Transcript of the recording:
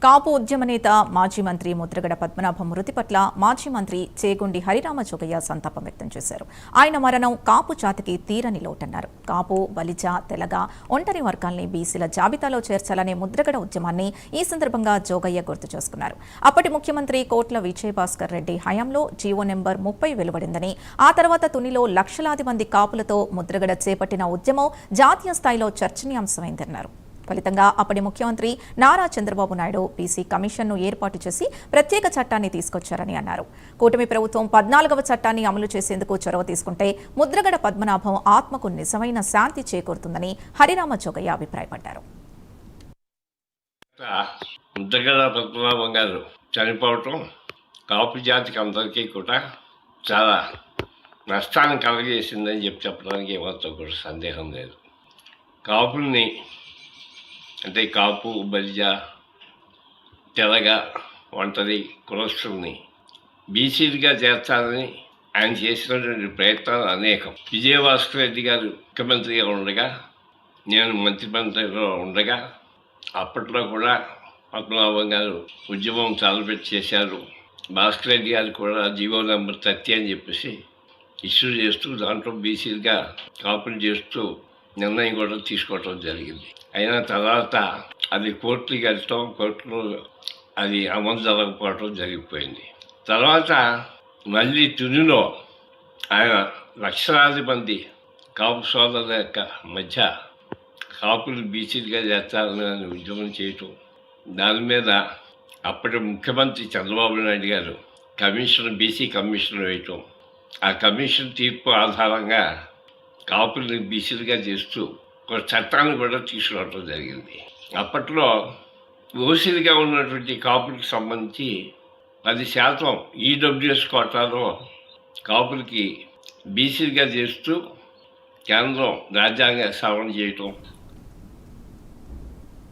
కాపు ఉద్యమ నేత మాజీ మంత్రి ముద్రగడ పద్మనాభం మృతి పట్ల మాజీ మంత్రి చేగుండి హరిరామ జోగయ్య సంతాపం వ్యక్తం చేశారు. ఆయన మరణం కాపు జాతికి తీరని లోటన్నారు. కాపు, బలిజ, తెలగ, ఒంటరి వర్గాల్ని బీసీల జాబితాలో చేర్చాలనే ముద్రగడ ఉద్యమాన్ని ఈ సందర్భంగా జోగయ్య గుర్తు చేసుకున్నారు. అప్పటి ముఖ్యమంత్రి కోట్ల విజయభాస్కర్ రెడ్డి హయాంలో జీవో నెంబర్ 30 వెలువడిందని, ఆ తర్వాత తునిలో లక్షలాది మంది కాపులతో ముద్రగడ చేపట్టిన ఉద్యమం జాతీయ స్థాయిలో చర్చనీయాంశమైందన్నారు. ఫలితంగా అప్పటి ముఖ్యమంత్రి నారా చంద్రబాబు నాయుడు బీసీ కమిషన్ను ఏర్పాటు చేసి ప్రత్యేక చట్టాన్ని తీసుకొచ్చారని అన్నారు. కూటమి ప్రభుత్వం 14వ చట్టాన్ని అమలు చేసేందుకు చొరవ తీసుకుంటే ముద్రగడ పద్మనాభం ఆత్మకు నిజమైన శాంతి చేకూరుతుందని హరిరామ జోగయ్య అభిప్రాయపడ్డారు. ముద్రగడ పద్మనాభం గారు చనిపోవటం కాపు జాతికి అందరికీ కూడా చాలా నష్టాన్ని కలగజేసిందని చెప్పడానికి ఏమాత్రం కూడా సందేహం లేదు. కాపుల్ని అంటే కాపు, బలిజ, తెలగ, ఒంటరి కులస్తుల్ని బీసీలుగా చేర్చాలని ఆయన చేసినటువంటి ప్రయత్నాలు అనేకం. విజయభాస్కర్ రెడ్డి గారు ముఖ్యమంత్రిగా ఉండగా, నేను మంత్రిమంత్రిలో ఉండగా అప్పట్లో కూడా పద్మనాభం గారు ఉద్యమం తలపెట్టి చేశారు. భాస్కర్ రెడ్డి గారు కూడా జీవో నెంబర్ 30 అని చెప్పేసి ఇష్యూ చేస్తూ దాంట్లో బీసీలుగా కాపులు చేస్తూ నిర్ణయం కూడా తీసుకోవటం జరిగింది. అయిన తర్వాత అది కోర్టుకి వెళ్ళటం, కోర్టులో అది అమలు జరగకపోవటం జరిగిపోయింది. తర్వాత మళ్ళీ తునిలో ఆయన లక్షలాది మంది కాపు సోదరుల యొక్క మధ్య కాపులు బీసీలుగా చేస్తారని ఉద్యమం చేయటం, దాని మీద అప్పటి ముఖ్యమంత్రి చంద్రబాబు నాయుడు గారు బీసీ కమిషన్ వేయటం, ఆ కమిషన్ తీర్పు ఆధారంగా కాపుల్ని బీసీలుగా చేస్తూ ఒక చట్టాన్ని కూడా తీసుకురావడం జరిగింది. అప్పట్లో ఓసీలుగా ఉన్నటువంటి కాపులకు సంబంధించి 10% ఈడబ్ల్యూఎస్ కోటాలో కాపులకి బీసీలుగా చేస్తూ కేంద్రం రాజ్యాంగ సవరణ చేయటం,